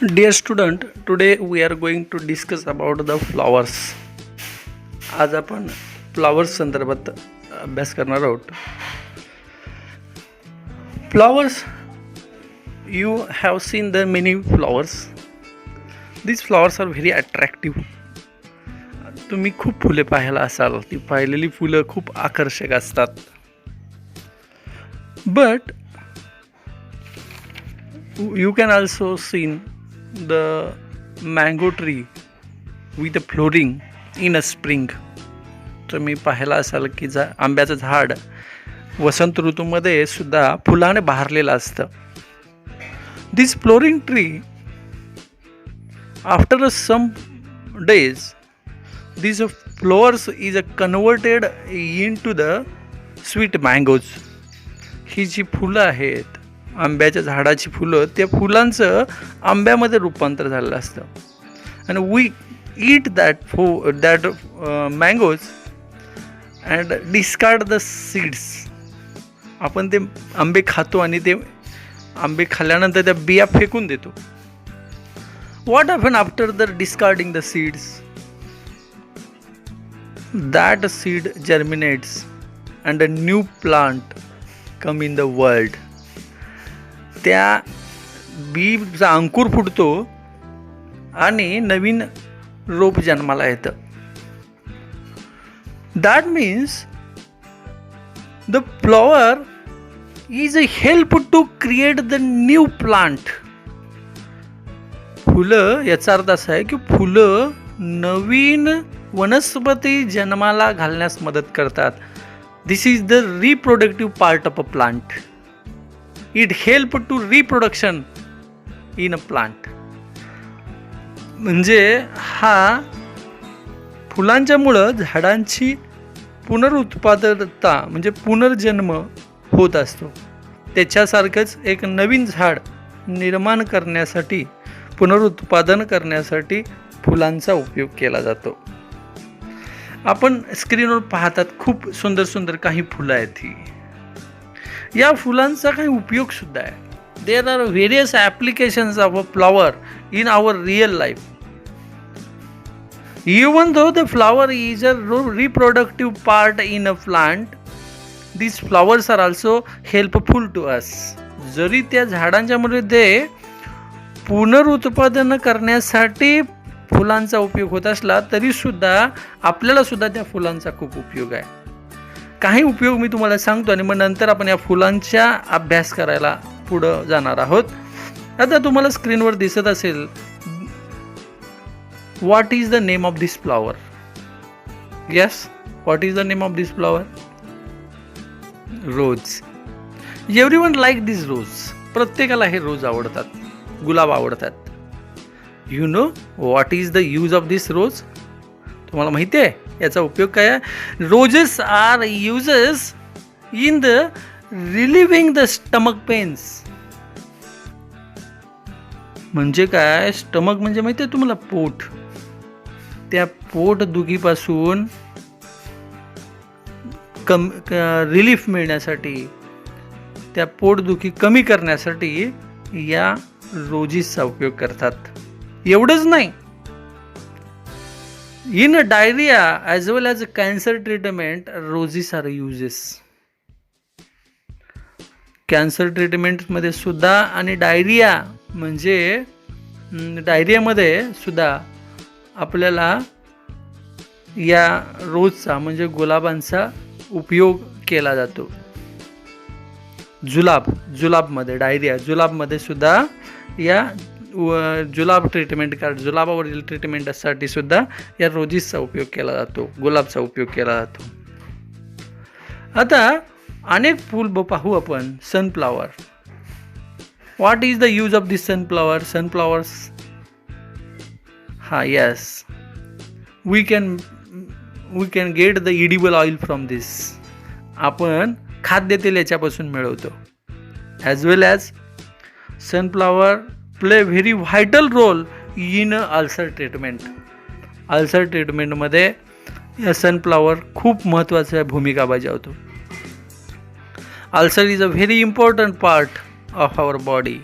Dear student, today we are going to discuss about the flowers. आज आपण flowers संदर्भात अभ्यास करणार आहोत. Flowers, you have seen the many flowers. These flowers are very attractive. तुम्ही खूप फुले पाहायला असाल. ती पाहिलेली फुलं खूप आकर्षक असतात. But you can also see the mango tree with the flowering in a spring. तुम्ही पाहायला असाल की आंब्याचं झाड वसंत ऋतूमध्ये सुद्धा फुलाने बहरलेलं असतं. This flowering tree, after some days, these flowers is converted into the sweet mangoes. ही जी फुलं आहेत, आंब्याच्या झाडाची फुलं, त्या फुलांचं आंब्यामध्ये रूपांतर झालेलं असतं. आणि we eat that mangoes and discard the seeds. आपण ते आंबे खातो आणि ते आंबे खाल्ल्यानंतर त्या बिया फेकून देतो. What happen after the discarding the seeds? That seed germinates and a new plant come in the world. त्या बीचा अंकुर फुटतो आणि नवीन रोप जन्माला येतं. That means the flower is a help to create the new plant. फुलं, याचा अर्थ असा आहे की फुलं नवीन वनस्पती जन्माला घालण्यास मदत करतात. This is the reproductive part of a plant. It help to reproduction in a plant. म्हणजे हा फुलांच्यामुळं झाडांची पुनरुत्पादकता म्हणजे पुनर्जन्म होत असतो. त्याच्यासारखंच एक नवीन झाड निर्माण करण्यासाठी, पुनरुत्पादन करण्यासाठी फुलांचा उपयोग केला जातो. आपण स्क्रीनवर पाहतात खूप सुंदर सुंदर काही फुलं आहेत. ही या फुलांचा काही उपयोग सुद्धा आहे. There are various applications of a flower in our real life. Even though the flower is a reproductive part in a plant, these flowers are also helpful to us. जरी त्या झाडांच्या मध्ये पुनरुत्पादन करण्यासाठी फुलांचा उपयोग होत असला तरी सुद्धा आपल्याला सुद्धा त्या फुलांचा खूप उपयोग आहे. काही उपयोग मी तुम्हाला सांगतो आणि मग नंतर आपण या फुलांचा अभ्यास करायला पुढं जाणार आहोत. आता तुम्हाला स्क्रीनवर दिसत असेल, what is the name of this flower? Yes, what is the name of this flower? Rose. Everyone like this rose. प्रत्येकाला हे रोज आवडतात, गुलाब आवडतात. You know what is the use of this rose? तुम्हाला माहिती आहे याचा उपयोग काय आहे? Roses are uses in the relieving the stomach pains. म्हणजे काय? स्टमक म्हणजे माहिती आहे तुम्हाला? पोट. त्या पोट दुखीपासून रिलीफ मिळण्यासाठी, त्या पोटदुखी कमी करण्यासाठी या रोजीसचा उपयोग करतात. एवढंच नाही, in diarrhoea as well as cancer treatment roses are uses. Cancer ट्रीटमेंटमध्ये सुद्धा आणि डायरिया म्हणजे डायरियामध्ये सुद्धा आपल्याला या रोजचा म्हणजे गुलाबांचा उपयोग केला जातो. जुलाबमध्ये डायरिया, जुलाबमध्ये सुद्धा या जुलाब ट्रीटमेंट जुलाबावरील ट्रीटमेंटसाठी सुद्धा या रोजीसचा उपयोग केला जातो, गुलाबचा उपयोग केला जातो. आता अनेक फूल पाहू आपण. Sunflower. What is the use of this sunflower? Sunflowers, हा, yes, we can get the edible oil from this. आपण खाद्यतेल याच्यापासून मिळवतो. As well as sunflower play very vital role in ulcer treatment. Ulcer ट्रीटमेंटमध्ये या सनफ्लॉवर खूप महत्त्वाची भूमिका बजावतो. Ulcer is a very important part of our body,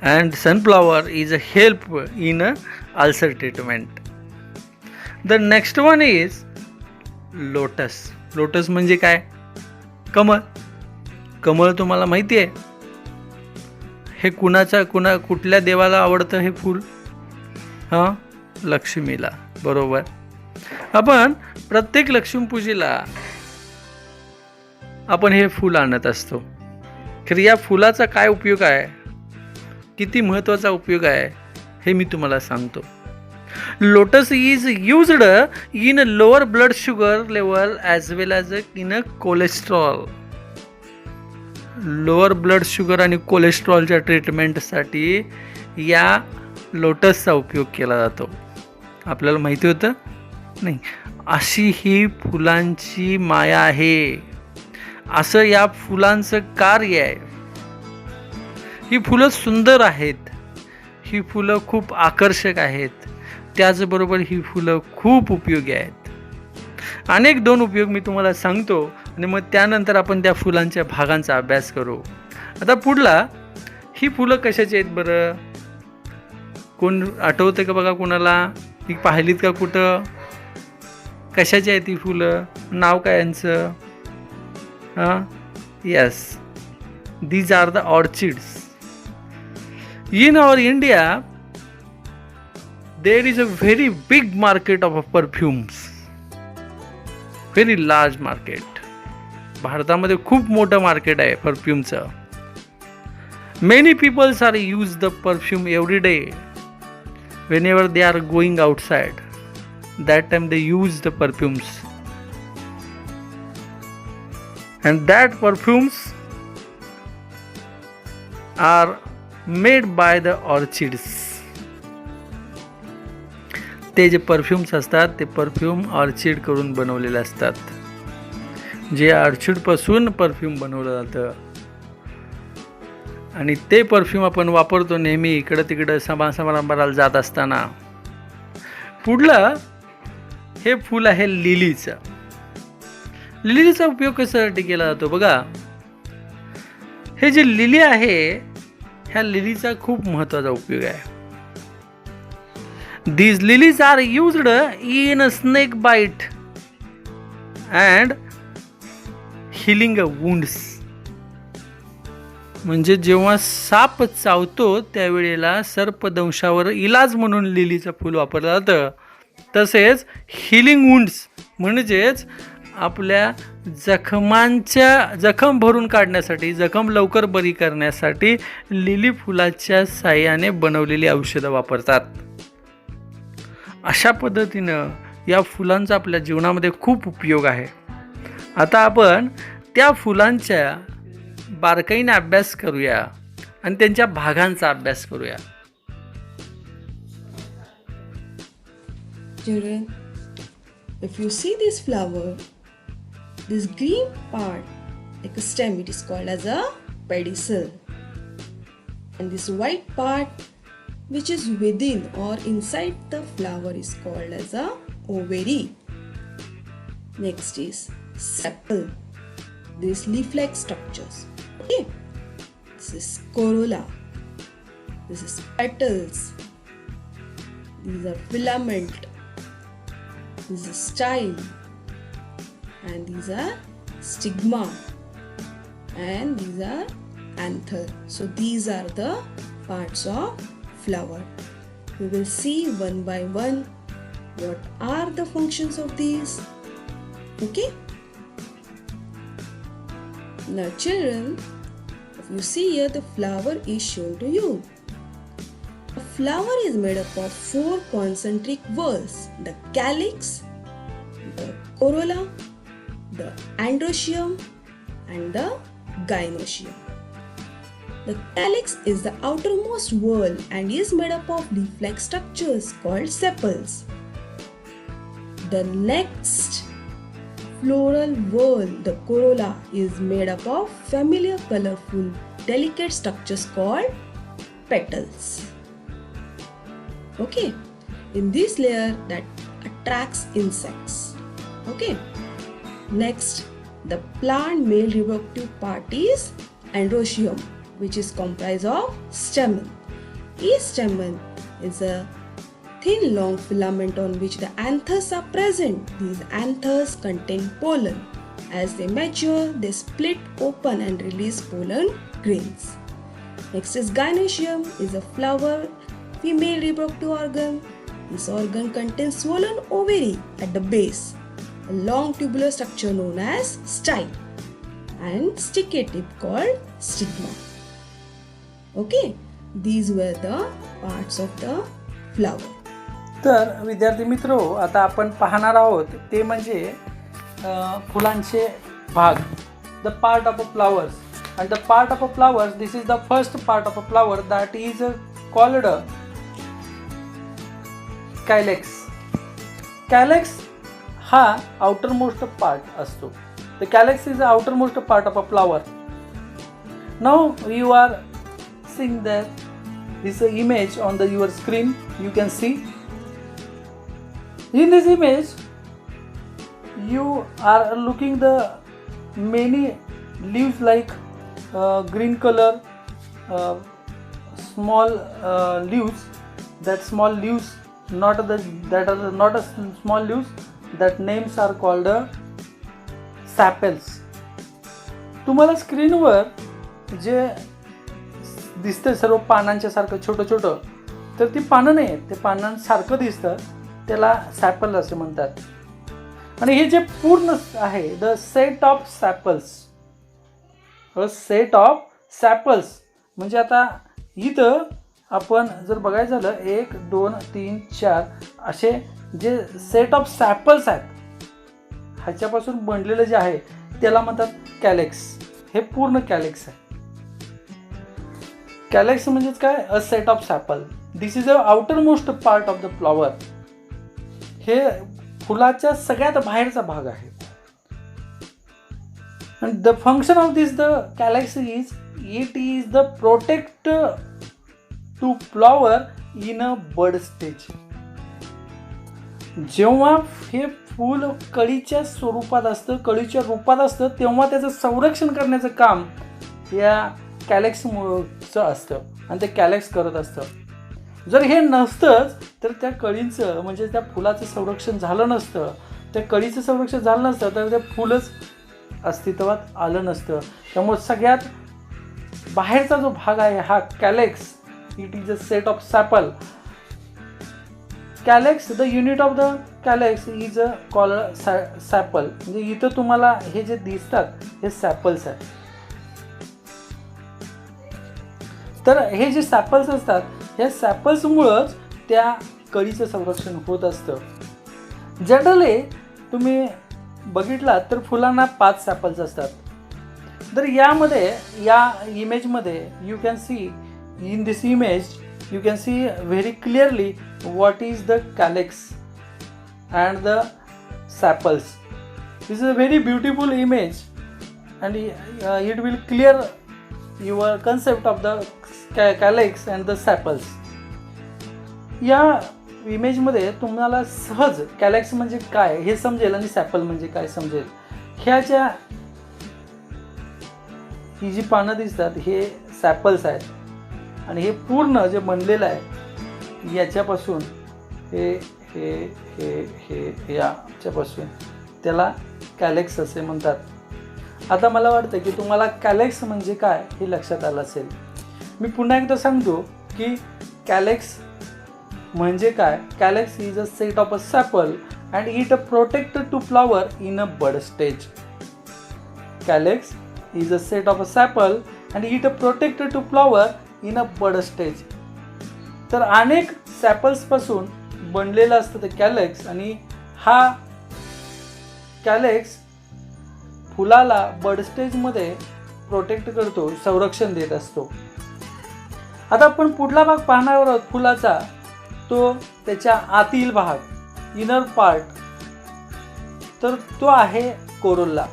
and sunflower is a help in a ulcer treatment. The next one is lotus. Lotus म्हणजे काय? कमळ. कमळ तुम्हाला माहिती आहे? हे कुठल्या देवाला आवडतं हे फूल? हां, लक्ष्मीला. बरोबर. आपण प्रत्येक लक्ष्मीपूजेला आपण हे फूल आणत असतो. तर या फुलाचा काय उपयोग आहे, किती महत्त्वाचा उपयोग आहे हे मी तुम्हाला सांगतो. Lotus is used in lower blood sugar level as well as in a cholesterol. Lower blood sugar आणि कोलेस्ट्रॉलच्या ट्रीटमेंटसाठी या लोटसचा उपयोग केला जातो. आपल्याला माहिती होतं नाही? अशी ही फुलांची माया आहे, असं या फुलांचं कार्य आहे. ही फुलं सुंदर आहेत, ही फुलं खूप आकर्षक आहेत, त्याचबरोबर ही फुलं खूप उपयोगी आहेत. अनेक 2 उपयोग मी तुम्हाला सांगतो आणि मग त्यानंतर आपण त्या फुलांच्या भागांचा अभ्यास करू. आता पुढला, ही फुलं कशाची आहेत बरं? कोण आठवतं का बघा कोणाला? ती पाहिलीत का कुठं? कशाची आहेत ही फुलं? नाव काय यांचं? हां, yes, these are the orchids. In our India, there is a very big market of perfumes. Very large market. भारतामध्ये खूप मोठं मार्केट आहे परफ्यूमचं. Many people are use the perfume every day. Whenever they are going outside, that time they use the perfumes. And that perfumes are made by the orchids. ते जे perfumes असतात ते perfume orchid करून बनवलेले असतात. जे ऑर्चिडपासून perfume बनवलं जातं आणि ते परफ्यूम आपण वापरतो नेहमी इकडं तिकडं समारंभाला जात असताना. पुढलं हे फूल आहे लिलीचं. लिलीचा उपयोग कशासाठी केला जातो बघा? हे जे लिली आहे, ह्या लिलीचा खूप महत्त्वाचा उपयोग आहे. These lilies are used in snake bite and healing wounds. म्हणजे जेव्हा साप चावतो त्यावेळेला सर्पदंशावर इलाज म्हणून लिलीचं फूल वापरलं जातं. तसेच हिलिंग वुंड्स म्हणजेच आपल्या जखम भरून काढण्यासाठी, जखम लवकर बरी करण्यासाठी लिली फुलाच्या साहाय्याने बनवलेली औषधं वापरतात. अशा पद्धतीनं या फुलांचा आपल्या जीवनामध्ये खूप उपयोग आहे. आता आपण त्या फुलांच्या बारकाईने अभ्यास करूया आणि त्यांच्या भागांचा अभ्यास करूया. Children, if you see this flower, this green part like a stem, it is called as a pedicel, and this white part which is within or inside the flower is called as a ovary. Next is sepal, these leaf-like structures. Okay, this is corolla, this is petals, these are filament, this is style, and these are stigma, and these are anther. So these are the parts of flower. We will see one by one what are the functions of these. Okay, now children, if you see here, the flower is shown to you. A flower is made up of 4 concentric whorls: the calyx, the corolla, the androecium, and the gynoecium. The calyx is the outermost whorl and is made up of leaf-like structures called sepals. The next floral whorl, the corolla, is made up of familiar colorful delicate structures called petals. Okay, in this layer that attracts insects. Okay, next the plant male reproductive part is androecium, which is comprised of stamen. Each stamen is a thin long filament on which the anthers are present. These anthers contain pollen. As they mature, they split open and release pollen grains. Next is gynoecium, is a flower female reproductive organ. This organ contains swollen ovary at the base, a long tubular structure known as style, and sticky tip called stigma. Okay, these were the parts of the flower. तर विद्यार्थी मित्रो, आता आपण पाहणार आहोत ते म्हणजे फुलांचे भाग. The part of a flowers. And the part of a flower, this is the first part of a flower, that is called calyx. Calyx हा outermost part असतो. The calyx is the outermost part of a flower. Now you are seeing that this image on your screen. You can see in this image you are looking the many leaves like green color, small leaves. That small leaves, that are not a small leaves. That names are called sepals. तुम्हाला स्क्रीनवर जे दिसतं सर्व पानांच्या सारखं छोटं छोटं, तर ती पानं नाही आहेत, ते पानांसारखं दिसतं, त्याला सॅपल असे म्हणतात. आणि हे जे पूर्ण आहे, the set of sepals. Set of sepals म्हणजे आता इथं आपण जर बघायचं झालं 1 2 3 4 असे जे सेट ऑफ सॅपल्स आहेत, ह्याच्यापासून बनलेलं जे आहे त्याला म्हणतात कॅलेक्स. हे पूर्ण कॅलेक्स आहे. कॅलेक्स म्हणजेच काय? A set of sepal. This is a outermost part of the flower. हे फुलाच्या सगळ्यात बाहेरचा भाग आहे. And the function of this the calyx is, it is the protect to flower in a bud stage. जेव्हा हे फूल कळीच्या स्वरूपात असतं, कळीच्या रूपात असतं, तेव्हा त्याचं संरक्षण करण्याचं काम या कॅलेक्सचं असतं आणि ते कॅलेक्स करत असतं. जर हे नसतंच तर त्या कळींचं म्हणजे त्या फुलाचं संरक्षण झालं नसतं, त्या कळीचं संरक्षण झालं नसतं तर ते फुलच अस्तित्वात आलं नसतं. त्यामुळे सगळ्यात बाहेरचा जो भाग आहे हा calyx. It is a set of sepal. Calyx, the unit of the calyx is a called sepal. म्हणजे इथं तुम्हाला हे जे दिसतात हे सॅपल्स आहेत. तर हे जे सॅपल्स असतात, ह्या सॅपल्समुळंच त्या कळीचं संरक्षण होत असतं. जनरली तुम्ही बघितलात तर फुलांना 5 सॅपल्स असतात. तर यामध्ये या इमेजमध्ये you can see in this image you can see very clearly what is the calyx and the sepals. This is a very beautiful image and it will clear your concept of the calyx and the sepals. या इमेजमध्ये तुम्हाला सहज कॅलेक्स म्हणजे काय हे समजेल आणि सॅपल म्हणजे काय समजेल. ह्याच्या ही जी पानं दिसतात हे सॅपल्स आहेत आणि हे पूर्ण जे बनलेलं आहे याच्यापासून हे हे हे हे याच्यापासून त्याला कॅलेक्स असे म्हणतात. आता मला वाटतं की तुम्हाला कॅलेक्स म्हणजे काय हे लक्षात आलं असेल. मी पुन्हा एकदा सांगतो की कॅलेक्स म्हणजे काय. Calyx is a set of a sepal and it protect to flower in a bud stage. Calyx is a set of a sepal and it protect to flower in a bud stage. तर अनेक सॅपल्सपासून बनलेलं असतं ते कॅलेक्स आणि हा कॅलेक्स फुलाला बड स्टेजमध्ये protect करतो, संरक्षण देत असतो. आता आपण पुढला भाग पाहणार आहोत फुलाचा, तो त्याच्या आतील भाग, इनर पार्ट. तर तो आहे कोरोला.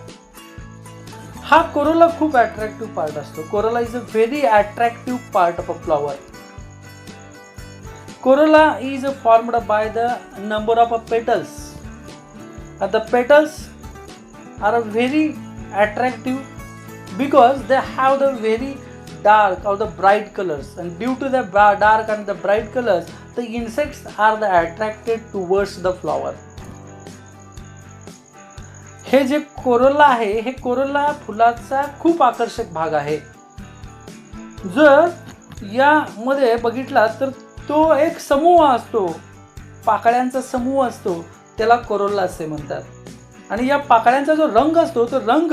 हा कोरोला खूप अट्रॅक्टिव्ह पार्ट असतो. Corolla is a very attractive part of a flower. Corolla is formed by the number of petals. The petals are very attractive because they have the very dark or the bright colors, and due to the dark and the bright colors, the insects are attracted towards the flower. हे जे Corolla आहे, हे Corolla फुलाचा खूप आकर्षक भाग आहे. जर यामध्ये बघितला तर तो एक समूह असतो, पाकळ्यांचा समूह असतो, त्याला कोरोला असे म्हणतात. आणि या पाकळ्यांचा जो रंग असतो तो रंग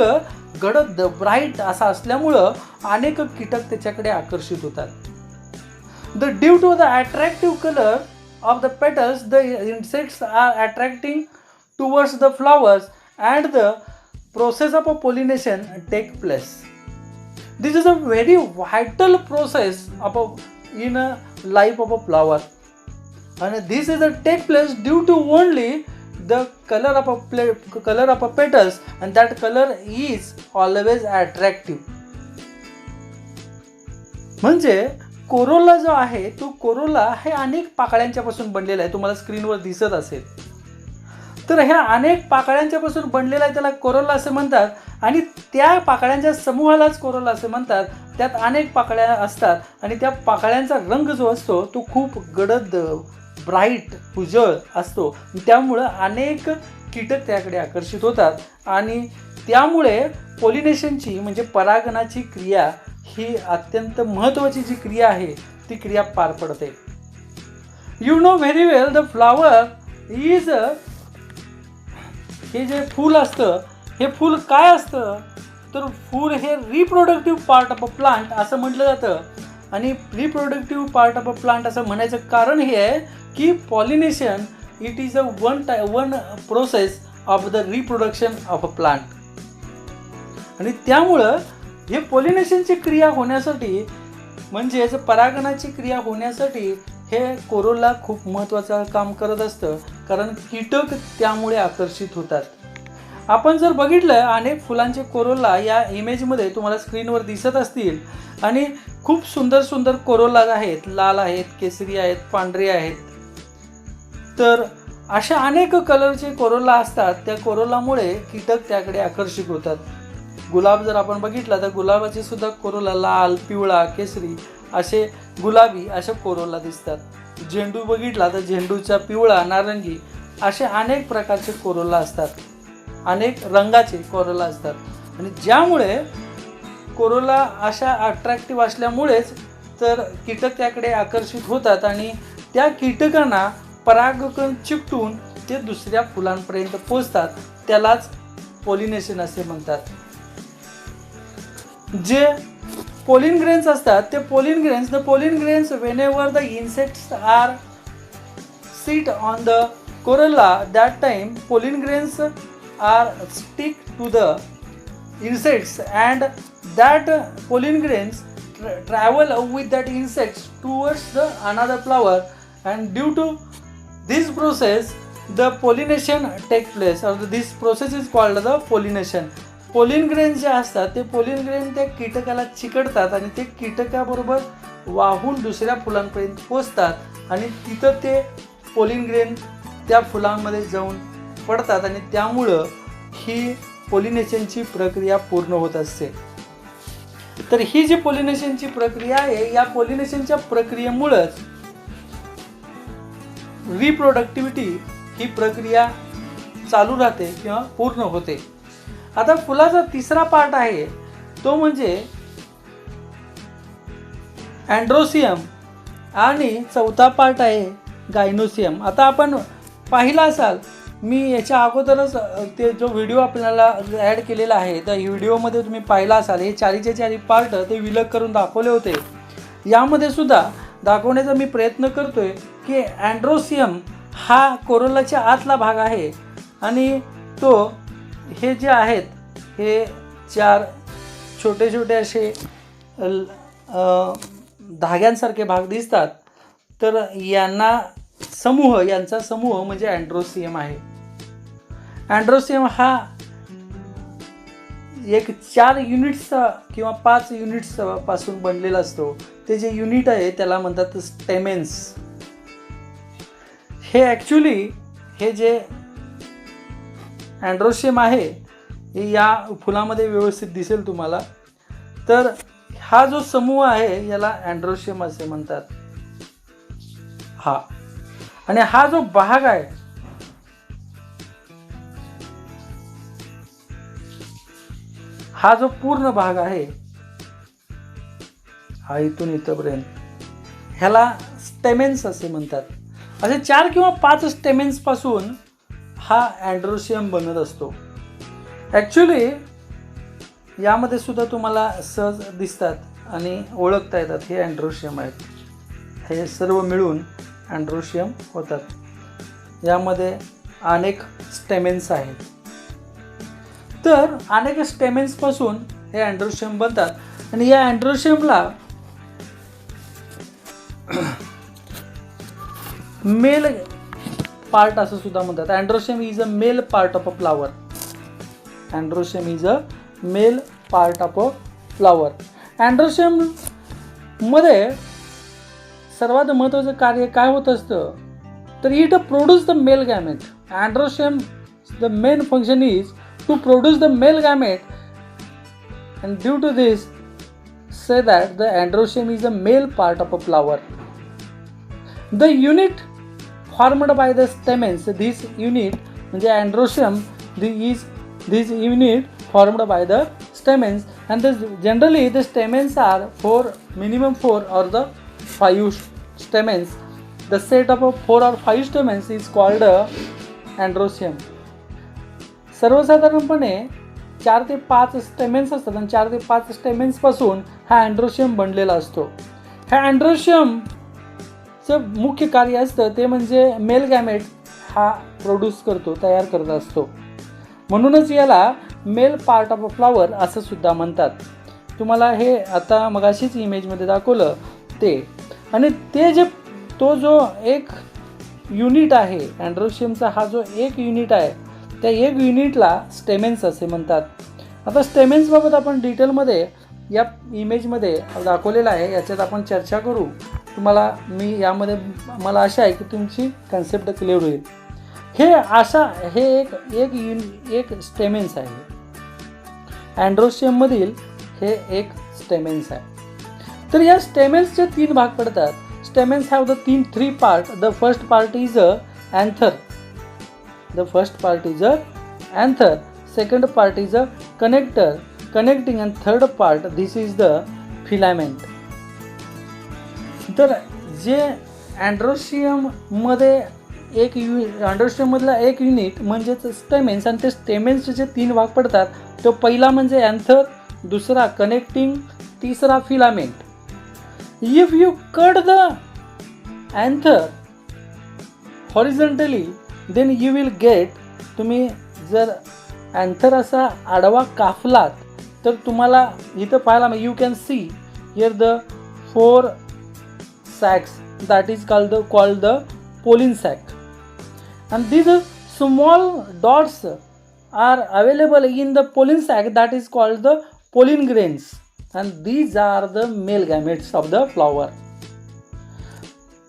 गडद ब्राईट असा असल्यामुळं अनेक कीटक त्याच्याकडे आकर्षित होतात. Due to the attractive colour of the petals, the insects are attracting towards the flowers and the process of pollination take place. This is a very vital process in a life of a flower, and this is a take place due to only the color of a petals, and that color is always attractive. म्हणजे Corolla जो आहे तो Corolla हे अनेक पाकळ्यांच्या पासून बनलेला आहे, तुम्हाला स्क्रीनवर दिसत असेल. तर ह्या अनेक पाकळ्यांच्या पासून बनलेला आहे, त्याला कोरोला असे म्हणतात. आणि त्या पाकळ्यांच्या समूहालाच कोरोला असे म्हणतात. त्यात अनेक पाकळ्या असतात आणि त्या पाकळ्यांचा रंग जो असतो तो खूप गडद ब्राईट उजळ असतो. त्यामुळं अनेक कीटक त्याकडे आकर्षित होतात आणि त्यामुळे पॉलिनेशनची म्हणजे परागणाची क्रिया ही अत्यंत महत्त्वाची जी क्रिया आहे ती क्रिया पार पडते. You know very well the flower is हे जे फूल असतं हे फूल काय असतं तर फूल हे reproductive part of a plant असं म्हटलं जातं. आणि reproductive part of a plant असं म्हणायचं कारण हे आहे की pollination it is a one process of the reproduction of a plant. आणि त्यामुळं हे पॉलिनेशनची क्रिया होण्यासाठी म्हणजेच परागणाची क्रिया होण्यासाठी हे कोरोला खूप महत्त्वाचं काम करत असतं, कारण कीटक त्यामुळे आकर्षित होतात. आपण जर बघितलं अनेक फुलांचे कोरोला या इमेजमध्ये तुम्हाला स्क्रीनवर दिसत असतील आणि खूप सुंदर सुंदर कोरोला आहेत, लाल आहेत, केसरी आहेत, पांढरे आहेत. तर अशा अनेक कलरचे कोरोला असतात. त्या कोरोलामुळे कीटक त्याकडे आकर्षित होतात. गुलाब जर आपण बघितला तर गुलाबाचे सुद्धा कोरोला लाल, पिवळा, केसरी असे गुलाबी असे कोरोला दिसतात. झेंडू बघितला तर झेंडूचा पिवळा, नारंगी असे अनेक प्रकारचे कोरोला असतात, अनेक रंगाचे कोरोला असतात. आणि ज्यामुळे कोरोला अशा अट्रॅक्टिव्ह असल्यामुळेच तर कीटक त्याकडे आकर्षित होतात आणि त्या कीटकांना परागकण चिकटून ते दुसऱ्या फुलांपर्यंत पोहोचतात. त्यालाच पॉलिनेशन असे म्हणतात. जे pollen grains असतात ते pollen grains whenever the insects are sit on the corolla, that time pollen grains are stick to the insects and that pollen grains travel with that insects towards the another flower, and due to this process the pollination take place, or this process is called the pollination. Pollen grain जे असतात ते pollen grain त्या कीटकाला चिकटतात आणि ते कीटकाबरोबर वाहून दुसऱ्या फुलांपर्यंत पोचतात आणि तिथं ते पोलिन ग्रेन त्या फुलांमध्ये जाऊन पडतात आणि त्यामुळं ही पॉलिनेशनची प्रक्रिया पूर्ण होत असते. तर ही जी पॉलिनेशनची प्रक्रिया आहे या पॉलिनेशनच्या प्रक्रियेमुळंच रिप्रोडक्टिव्हिटी ही प्रक्रिया चालू राहते किंवा पूर्ण होते. आता फुलाचा तिसरा पार्ट आहे तो म्हणजे अँड्रोसियम आणि चौथा पार्ट आहे गायनोसियम. आता आपण पाहिला असाल मी याच्या अगोदरच ते जो व्हिडिओ आपल्याला ॲड केलेला आहे त्या व्हिडिओमध्ये तुम्ही पाहिला असाल हे चारीचे चारी पार्ट ते विलग करून दाखवले होते. यामध्ये सुद्धा दाखवण्याचा मी प्रयत्न करतोय की अँड्रोसियम हा कोरोलाच्या आतला भाग आहे आणि तो हे जे आहेत हे चार छोटे छोटे असे धाग्यांसारखे भाग दिसतात. तर यांचा समूह म्हणजे अँड्रोसियम आहे. अँड्रोसियम हा एक 4 युनिट्सचा किंवा 5 युनिट्स पासून बनलेला असतो. ते जे युनिट आहे त्याला म्हणतात स्टेमेन्स. हे ॲक्च्युली हे जे अँड्रोसियम आहे हे या फुलामध्ये व्यवस्थित दिसेल तुम्हाला. तर हा जो समूह आहे याला अँड्रोशियम असे म्हणतात. हा आणि हा जो भाग आहे हा जो पूर्ण भाग आहे हा इथून इथपर्यंत ह्याला स्टेमेन्स असे म्हणतात. असे 4 किंवा 5 स्टेमेन्स पासून हा अँड्रोशियम बनत असतो. ॲक्च्युली यामध्ये सुद्धा तुम्हाला सहज दिसतात आणि ओळखता येतात हे अँड्रोशियम आहेत. हे सर्व मिळून अँड्रोशियम होतात. यामध्ये अनेक स्टेमेन्स आहेत. तर अनेक स्टेमेन्सपासून हे अँड्रोशियम बनतात आणि या अँड्रोशियमला मेल पार्ट असं सुद्धा म्हणतात. Androecium is a male part of a flower. Androecium is a male part of a flower. Androecium मध्ये सर्वात महत्त्वाचं कार्य काय होत असतं तर it produce the male gamete. Androecium the main function is to produce the male gamete and due to this say that the androecium is a male part of a flower. The unit formed by the stamens, this unit म्हणजे androecium, this unit formed by the stamens and generally the stamens are minimum 4 or the 5 stamens. The set of 4 or 5 stamens is called androecium. सर्वसाधारणपणे 4 ते 5 स्टेमेन्स असतात आणि 4 ते 5 स्टेमेन्सपासून हा androecium बनलेला असतो. ह्या अँड्रोशियमचं मुख्य कार्य असतं ते म्हणजे मेल गॅमेट हा प्रोड्यूस करतो, तयार करत असतो. म्हणूनच याला mail part of a flower असं सुद्धा म्हणतात. तुम्हाला हे आता मगाशीच इमेजमध्ये दाखवलं ते. आणि ते जे तो जो एक युनिट आहे अँड्रोशियमचा, हा जो एक युनिट आहे त्या एक युनिटला स्टेमेन्स असे म्हणतात. आता स्टेमेन्सबाबत आपण डिटेलमध्ये या इमेजमध्ये दाखवलेलं आहे, याच्यात आपण चर्चा करू. तुम्हाला मी यामध्ये मला आशा आहे की तुमची कन्सेप्ट क्लिअर होईल. हे एक स्टेमेन्स आहे. अँड्रोशियममधील हे एक स्टेमेन्स आहे. तर या स्टेमेन्सचे 3 भाग पडतात. Stamens have the 3 part. The first part is anther. The first part is a anther, second part is a connecting and third part this is the filament. तर जे अँड्रोशियम मधला एक युनिट म्हणजेच स्टेमेन्स आणि ते स्टेमेन्सचे जे 3 भाग पडतात तो पहिला म्हणजे अँथर, दुसरा कनेक्टिंग, तिसरा filament. If you cut the anther horizontally then you will get, तुम्ही जर अँथर असा आडवा कापलात तर तुम्हाला इथं पाहायला मिळेल, you can see here the 4 sacs that is called the pollen sac, and these small dots are available in the pollen sac that is called the pollen grains, and these are the male gametes of the flower.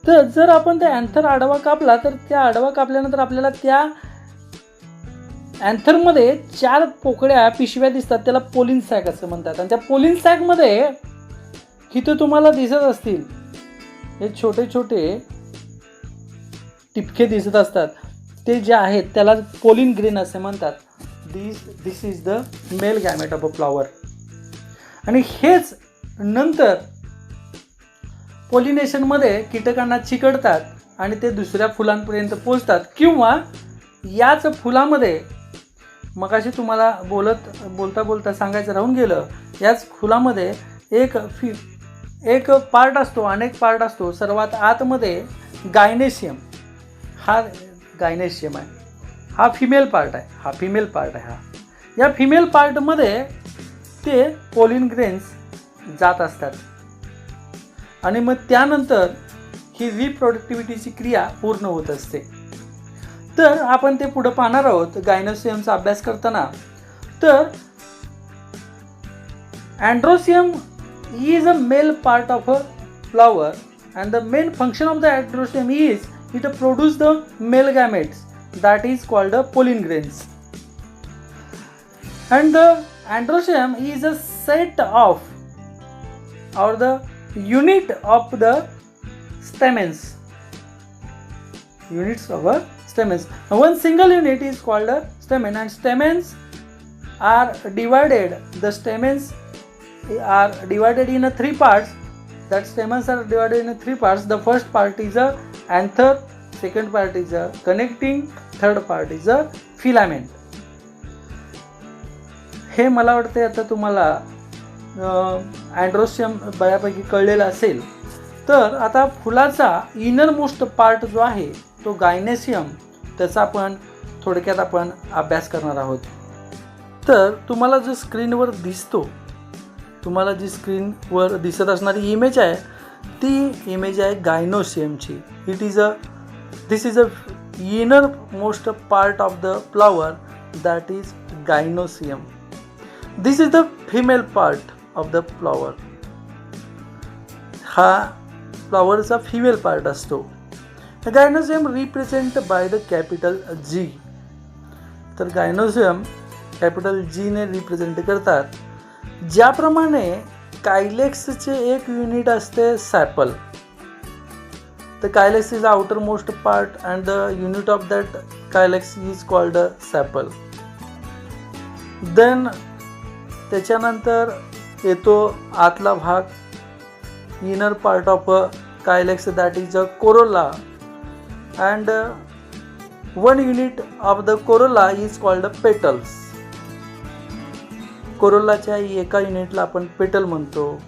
तर जर आपण त्या anther आडवा कापला तर त्या आडवा कापल्यानंतर आपल्याला त्या अँथरमध्ये 4 पोकळ्या पिशव्या दिसतात, त्याला पोलिन सॅक असं म्हणतात. आणि त्या पोलिन सॅकमध्ये इथं तुम्हाला दिसत असतील हे छोटे छोटे टिपके दिसत असतात, ते जे आहेत त्याला पोलिन ग्रेन असे म्हणतात. This is the male gamete of a flower. आणि हेच नंतर पॉलिनेशनमध्ये कीटकांना चिकटतात आणि ते दुसऱ्या फुलांपर्यंत पोचतात, किंवा याच फुलामध्ये मगाशी तुम्हाला बोलता सांगायचं राहून गेलं, याच फुलामध्ये एक पार्ट असतो, अनेक पार्ट असतो. सर्वात आतमध्ये गायनेशियम, हा गायनेशियम आहे, हा फिमेल पार्ट आहे. या फिमेल पार्टमध्ये ते पोलिन ग्रेन्स जात असतात आणि मग त्यानंतर ही रिप्रोडक्टिव्हिटीची क्रिया पूर्ण होत असते. तर आपण ते पुढे पाहणार आहोत गायनेशियमचा अभ्यास करताना. तर androecium is a male part of a flower and the main function of the androecium is it produce the male gametes that is called the pollen grains. And the androecium is a set of or the unit of the stamens. Units of a stamens. One single unit is called a stamen, and stamens are divided. The stamens are divided in three parts. That stamens are divided in three parts. The first part is a anther, second part is a connecting, third part is a filament. हे मला वाटते आता तुम्हाला अँड्रोसियम बऱ्यापैकी कळलेला असेल. तर आता फुलाचा इनर मोस्ट पार्ट जो आहे तो गायनेशियम, त्याचा आपण थोडक्यात आपण अभ्यास करणार आहोत. तर तुम्हाला जो स्क्रीनवर दिसतो, तुम्हाला जी स्क्रीनवर दिसत असणारी इमेज आहे ती इमेज आहे गायनोसियमची. This is a innermost part of the flower, that is gynoecium. This is the female part of the flower. हा फ्लॉवरचा फिमेल पार्ट असतो. Gynoecium represent by the capital G. तर गायनोसियम कॅपिटल जीने represent करतात. ज्याप्रमाणे कायलेक्सचे एक unit असते सॅपल. The calyx is the outermost part and the unit of that calyx is called a sepal. Then त्याच्यानंतर येतो आतला भाग, inner part of a calyx, that is a corolla, and one unit of the corolla is called a petals. कोरोलाच्या एका युनिटला आपण पेटल म्हणतो.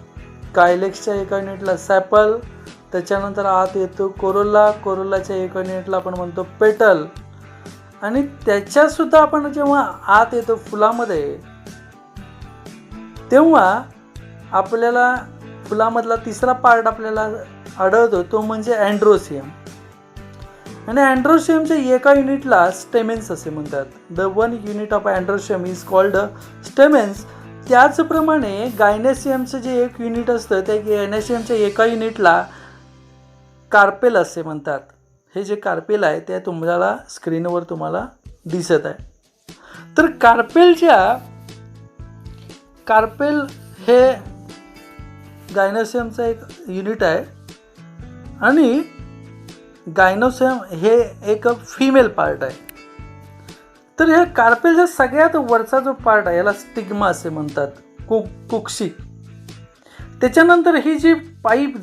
कायलेक्सच्या एका युनिटला सॅपल, त्याच्यानंतर आत येतो कोरोला, कोरोलाच्या एका युनिटला आपण म्हणतो पेटल. आणि त्याच्यासुद्धा आपण जेव्हा आत येतो फुलामध्ये, तेव्हा आपल्याला फुलामधला तिसरा पार्ट आपल्याला आढळतो, तो म्हणजे अँड्रोसियम. आणि अँड्रोसियमच्या एका युनिटला स्टेमेन्स असे म्हणतात. The one unit of androecium is called stamens. त्याचप्रमाणे गायनेसियमचं जे एक युनिट असतं, त्या गायनेसियमच्या एका युनिटला कार्पेल असे म्हणतात. हे जे कार्पेल आहे ते तुम्हाला स्क्रीनवर तुम्हाला दिसत आहे. तर कार्पेल हे गायनोसियमचं एक युनिट आहे आणि गायनोसियम हे एक फिमेल पार्ट आहे. तर ह्या कार्पेलच्या सगळ्यात वरचा जो पार्ट आहे याला स्टिग्मा असे म्हणतात, कुक्षी. त्याच्यानंतर ही जी पाईप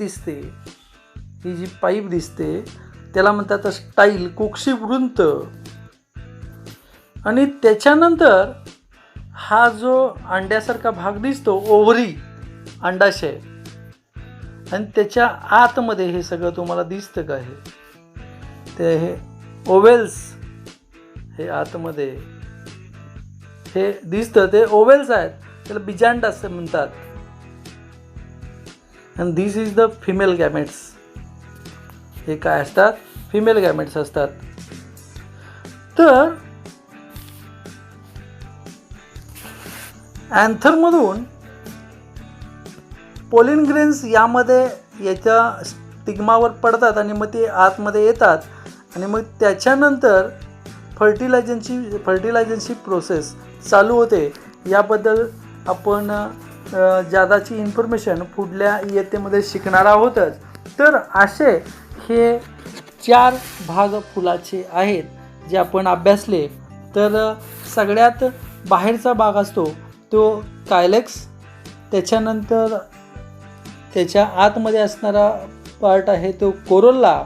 दिसते त्याला म्हणतात स्टाईल, कुक्षी वृंत. आणि त्याच्यानंतर हा जो अंड्यासारखा भाग दिसतो, ओव्हरी, अंडाशय. आणि त्याच्या आतमध्ये हे सगळं तुम्हाला दिसतं का, ते हे ओव्हेल्स, हे आतमध्ये हे दिसतं ते ओव्हेल्स आहेत, त्याला बिजांड असं म्हणतात. And this is the female gametes. हे काय असतात, फिमेल गॅमेट्स असतात. तर अँथरमधून पोलिन ग्रेन्स यामध्ये याच्या स्टिग्मावर पडतात आणि मग ते आतमध्ये येतात. आणि मग त्याच्यानंतर फर्टिलायझेशनची प्रोसेस चालू होते. याबद्दल आपण जादाची इन्फॉर्मेशन पुढल्या इयत्तेमध्ये शिकणार आहोतच. तर असे हे 4 भाग फुलाचे आहेत जे आपण अभ्यासले. तर सगळ्यात बाहेरचा भाग असतो तो कायलेक्स, त्याच्यानंतर त्याच्या आतमध्ये असणारा पार्ट आहे तो कोरोला,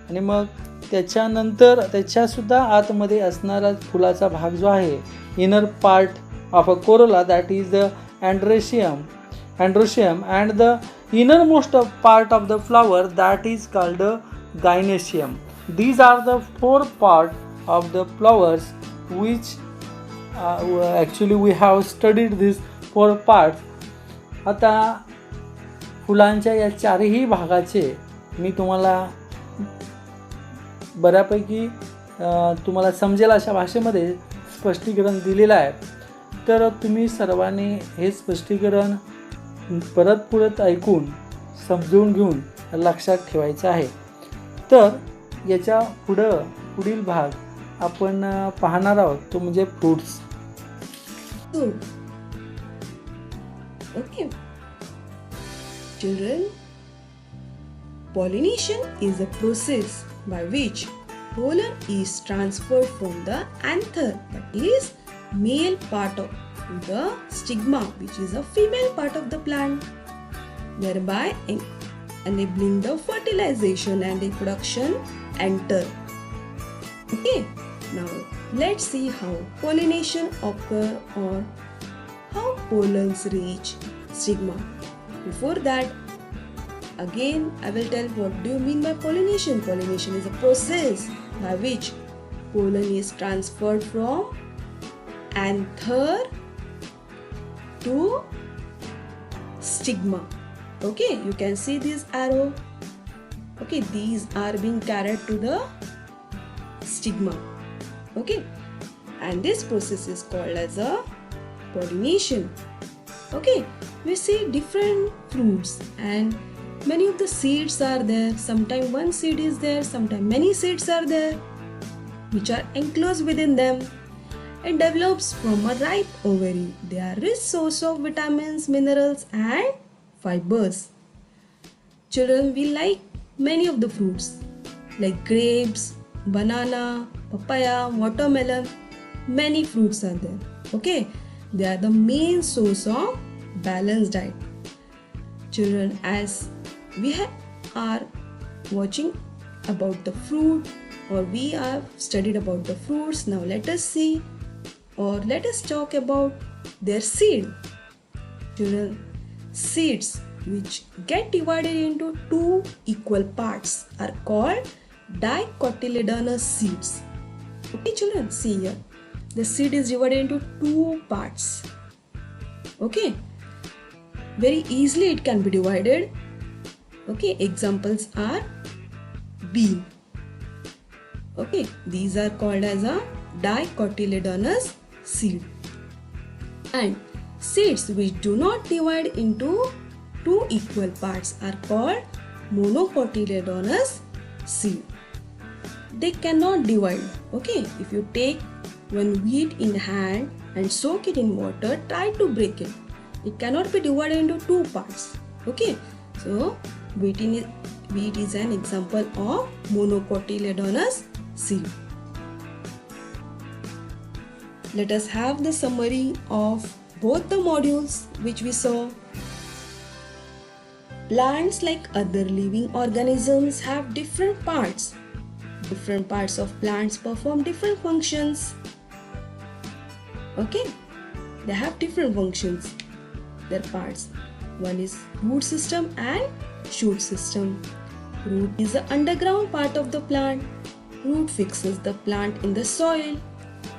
आणि मग त्याच्यानंतर त्याच्यासुद्धा आतमध्ये असणारा फुलाचा भाग जो आहे, inner part of a corolla, that is the androecium, and the inner most part of the flower, that is called gynoecium. These are the 4 parts of the flowers which actually we have studied these 4 parts. आता फुलांच्या या 4ही भागाचे मी तुम्हाला बऱ्यापैकी तुम्हाला समजेल अशा भाषेमध्ये स्पष्टीकरण दिलेलं आहे. तर तुम्ही सर्वांनी हे स्पष्टीकरण परत ऐकून समजून घेऊन लक्षात ठेवायचं आहे. तर याच्या पुढील भाग आपण पाहणार आहोत, तो म्हणजे fruits. Okay. Children, pollination is a process by which pollen is transferred from the anther, that is male part to the stigma, which is a female part of the plant, thereby enabling the fertilization and reproduction enter. Okay, now let's see how pollination occur or how pollens reach stigma. Before that, again I will tell what do you mean by pollination. Pollination is a process by which pollen is transferred from anther to stigma. Okay, you can see this arrow. Okay, these are being carried to the stigma. Okay, and this process is called as a pollination. Okay, we see different fruits and many of the seeds are there. Sometimes one seed is there, sometimes many seeds are there which are enclosed within them. It develops from a ripe ovary. They are rich source of vitamins, minerals and fibers. Children, we like many of the fruits like grapes, banana, papaya, watermelon. Many fruits are there. Okay, they are the main source of balanced diet. Children, as we are watching about the fruit or we have studied about the fruits, now let us see or let us talk about their seed. Children, seeds which get divided into two equal parts are called dicotyledonous seeds. Okay children, see here. The seed is divided into two parts. Okay. Very easily it can be divided. Okay. Examples are bean. Okay. These are called as a dicotyledonous seed. And seeds which do not divide into two equal parts are called monocotyledonous seed. They cannot divide. Okay, if you take one wheat in hand and soak it in water, try to break it. It cannot be divided into two parts. Okay, so wheat is an example of monocotyledonous seed. Let us have the summary of both the modules which we saw. Plants, like other living organisms, have different parts. Different parts of plants perform different functions. Okay, they have different functions. Their parts. One is root system and shoot system. Root is the underground part of the plant. Root fixes the plant in the soil.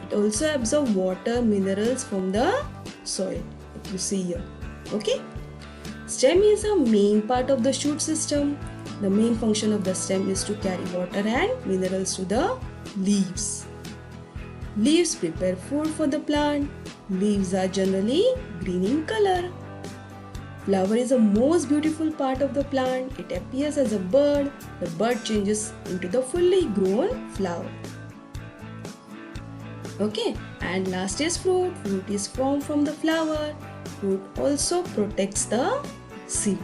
It also absorbs water, minerals from the soil. Like you see here. Okay. Stem is a main part of the shoot system. The main function of the stem is to carry water and minerals to the leaves. Leaves prepare food for the plant. Leaves are generally green in color. Flower is the most beautiful part of the plant. It appears as a bird. The bird changes into the fully grown flower. Okay, and last is fruit. Fruit is formed from the flower. Fruit also protects the seed.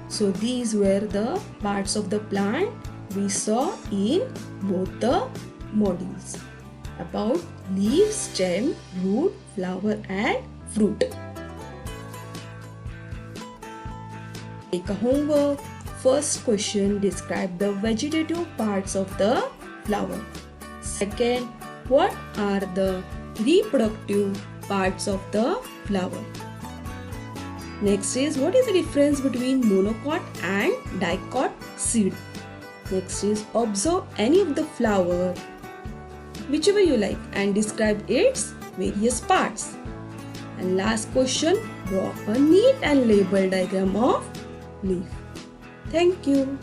So these were the parts of the plant we saw in both the modules about leaf, stem, root, flower and fruit. Take a homework. First question, describe the vegetative parts of the flower. Second, what are the reproductive parts of the flower? Next is, what is the difference between monocot and dicot seed? Next is, observe any of the flower, whichever you like, and describe its various parts. And last question, draw a neat and label diagram of leaf. Thank you.